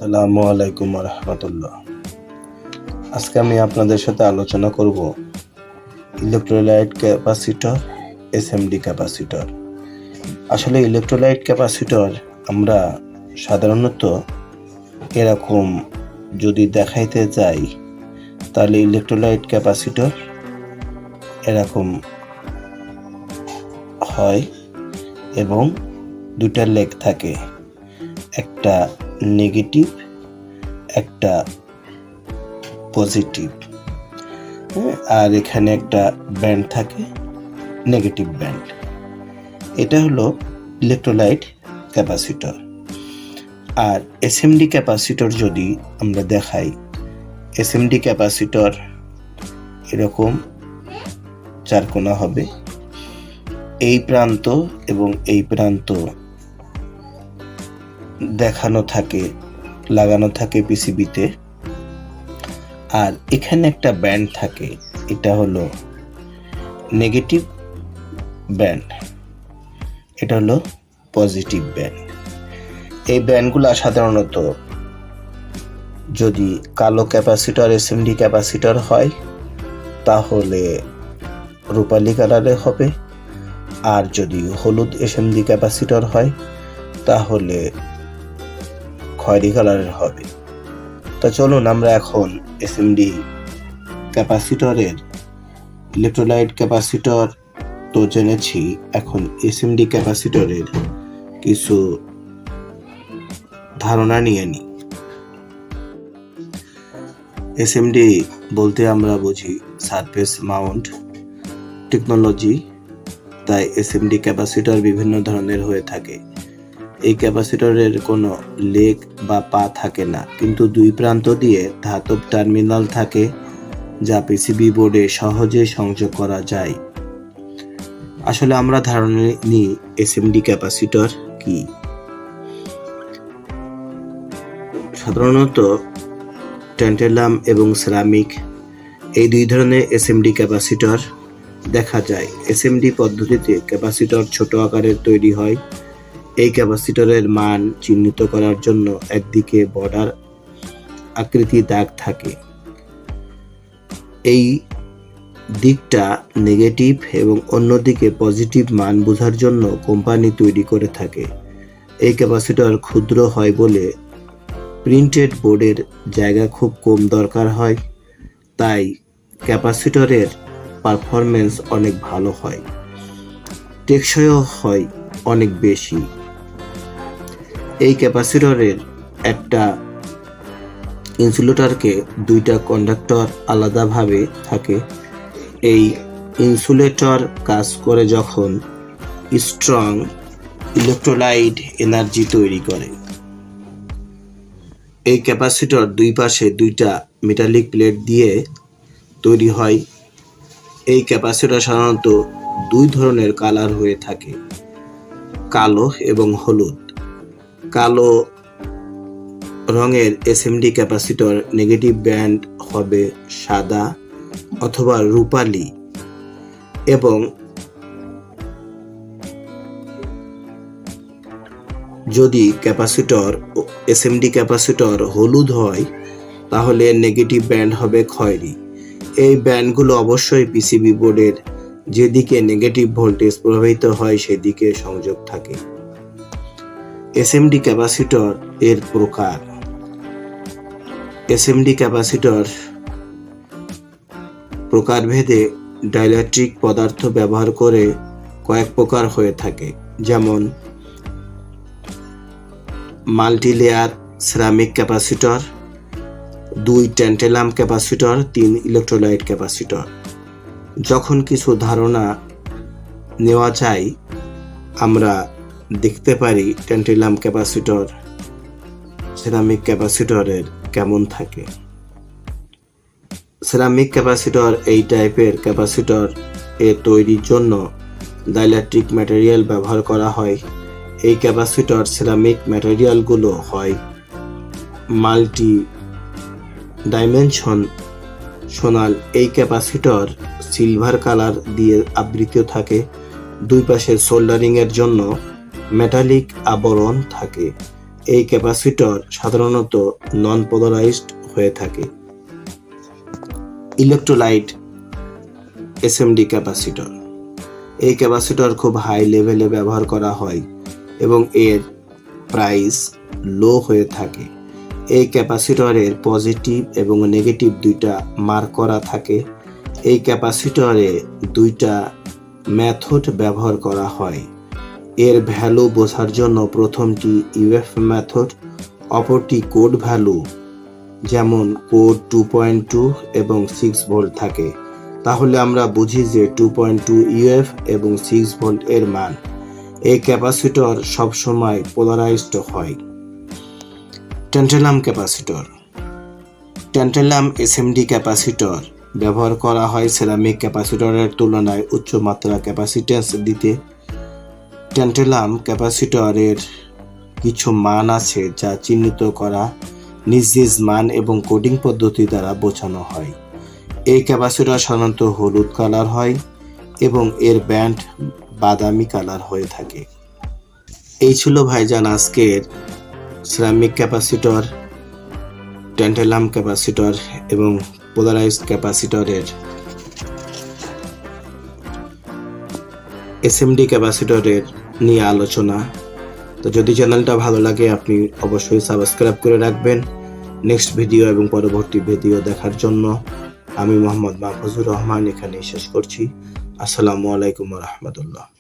আসসালামু আলাইকুম রহমতুল্লাহ। আজকে আমি আপনাদের সাথে আলোচনা করব ইলেকট্রোলাইট ক্যাপাসিটর, এসএমডি ক্যাপাসিটর। আসলে ইলেকট্রোলাইট ক্যাপাসিটর আমরা সাধারণত এরকম যদি দেখাইতে যাই তাহলে ইলেকট্রোলাইট ক্যাপাসিটর এরকম হয় এবং দুটা লেগ থাকে, একটা নেগেটিভ একটা পজিটিভ, আর এখানে একটা ব্যান্ড থাকে নেগেটিভ ব্যান্ড। এটা হলো ইলেকট্রোলাইট ক্যাপাসিটর। আর এসএমডি ক্যাপাসিটর যদি আমরা দেখাই, এসএমডি ক্যাপাসিটর এরকম চারকোনা হবে, এই প্রান্ত এবং এই প্রান্ত লাগানো থাকে পিসিবিতে। আর এখানে একটা ব্যান্ড থাকে, এটা হলো নেগেটিভ ব্যান্ড, এটা হলো পজিটিভ ব্যান্ড। এই ব্যান্ডগুলো সাধারণত যদি কালো ক্যাপাসিটর এসএমডি ক্যাপাসিটর হয় তাহলে রূপালি কালারের হবে, আর যদি হলুদ এসএমডি ক্যাপাসিটর হয় তাহলে খয়েরি কালারের হবে। তো চলুন আমরা এখন এসএমডি ক্যাপাসিটরের ইলেকট্রোলাইট ক্যাপাসিটর তো জেনেছি, এখন এসএমডি ক্যাপাসিটরের কিছু ধারণা নিয়ে নিই। এসএমডি বলতে আমরা বুঝি সারফেস মাউন্ট টেকনোলজি, তাই এসএমডি ক্যাপাসিটর বিভিন্ন ধরনের হয়ে থাকে। এই ক্যাপাসিটরের কোনো লেগ বা পা থাকে না, কিন্তু দুই প্রান্ত দিয়ে ধাতব টার্মিনাল থাকে যা পিসিবি বোর্ডে সহজে সংযোগ করা যায়। আসলে আমরা ধারণা নিই এসএমডি ক্যাপাসিটর কি। সাধারণত ট্যান্টালাম এবং সিরামিক এই দুই ধরনের এসএমডি ক্যাপাসিটর দেখা যায়। এসএমডি পদ্ধতিতে ক্যাপাসিটর ছোট আকারের তৈরি হয়। এই ক্যাপাসিটরের মান চিহ্নিত করার জন্য একদিকে বর্ডার আকৃতি দাগ থাকে, এই দিকটা নেগেটিভ, এবং অন্যদিকে পজিটিভ মান বোঝার জন্য কোম্পানি তৈরি করে থাকে। এই ক্যাপাসিটর ক্ষুদ্র হয় বলে প্রিন্টেড বোর্ডের জায়গা খুব কম দরকার হয়, তাই ক্যাপাসিটরের পারফরমেন্স অনেক ভালো হয়, টেকসইও হয় অনেক বেশি। এই ক্যাপাসিটরের একটা ইনসুলেটরকে দুইটা কন্ডাক্টর আলাদাভাবে থাকে। এই ইনসুলেটর কাজ করে যখন স্ট্রং ইলেকট্রোলাইট এনার্জি তৈরি করে। এই ক্যাপাসিটর দুই পাশে দুইটা মেটালিক প্লেট দিয়ে তৈরি হয়। এই ক্যাপাসিটর সাধারণত দুই ধরনের কালার হয়ে থাকে, কালো এবং হলুদ। কালো রঙের এসএমডি ক্যাপাসিটর নেগেটিভ ব্যান্ড হবে সাদা অথবা রূপালি, এবং যদি ক্যাপাসিটর এসএমডি ক্যাপাসিটর হলুদ হয় তাহলে নেগেটিভ ব্যান্ড হবে খয়েরি। এই ব্যান্ডগুলো অবশ্যই পিসিবি বোর্ডের যেদিকে নেগেটিভ ভোল্টেজ প্রবাহিত হয় সেদিকে সংযোগ থাকে। এসএমডি ক্যাপাসিটর এর প্রকার। এসএমডি ক্যাপাসিটর প্রকারভেদে ডাইলেকট্রিক পদার্থ ব্যবহার করে কয়েক প্রকার হয়ে থাকে, যেমন multilayer ceramic capacitor, 2 tantalum capacitor, 3 electrolyte capacitor. যখন কিছু ধারণা নেওয়া যায় আমরা দেখতে পারি ট্যান্টালাম ক্যাপাসিটর সিরামিক ক্যাপাসিটরের কেমন থাকে। সিরামিক ক্যাপাসিটর এই টাইপের ক্যাপাসিটর এর তৈরির জন্য ডাইলেকট্রিক ম্যাটেরিয়াল ব্যবহার করা হয়। এই ক্যাপাসিটর সিরামিক ম্যাটেরিয়ালগুলো হয় মাল্টি ডাইমেনশনাল। এই ক্যাপাসিটর সিলভার কালার দিয়ে আবৃত থাকে। দুই পাশে সোল্ডারিং এর জন্য মেটালিক আবরণ থাকে। এই ক্যাপাসিটর সাধারণত নন পোলারাইজড হয়ে থাকে। Electrolyte SMD capacitor. এই ক্যাপাসিটর খুব হাই লেভেলে ব্যবহার করা হয় এবং এর প্রাইস লো হয়ে থাকে। এই ক্যাপাসিটরের পজিটিভ এবং নেগেটিভ দুইটা মার্ক করা থাকে। এই ক্যাপাসিটরে দুইটা মেথড ব্যবহার করা হয়। এর ভ্যালু বোঝার জন্য প্রথমটি ইউএফ মেথড, অপরটি কোড ভ্যালু, যেমন কোড 2.2 এবং 6 ভোল্ট থাকে। তাহলে আমরা বুঝি যে 2.2 ইউএফ এবং 6 ভোল্ট এর মান। এই ক্যাপাসিটর সবসময় পোলারাইজড হয়। Tantalum capacitor. Tantalum SMD capacitor ব্যবহার করা হয় সিরামিক ক্যাপাসিটরের তুলনায় উচ্চ মাত্রা ক্যাপাসিট্যান্স দিতে। ট্যান্টালাম ক্যাপাসিটরের কিছু মান আছে যা চিহ্নিত করা নিজ নিজ মান এবং কোডিং পদ্ধতি দ্বারা বোঝানো হয়। এই ক্যাপাসিটর সাধারণত হলুদ কালার হয় এবং এর ব্যান্ড বাদামি কালার হয়ে থাকে। এই ছিল ভাইজান আজকের সিরামিক ক্যাপাসিটর, ট্যান্টালাম ক্যাপাসিটর এবং পোলারাইজড ক্যাপাসিটরের এসএমডি ক্যাপাসিটরের নিয়ে আলোচনা। তো যদি চ্যানেলটা ভালো লাগে আপনি অবশ্যই সাবস্ক্রাইব করে রাখবেন নেক্সট ভিডিও এবং পরবর্তী ভিডিও দেখার জন্য। আমি মোহাম্মদ মাহফুজুর রহমান এখানে শেষ করছি। আসসালামু আলাইকুম ওয়া রাহমাতুল্লাহ।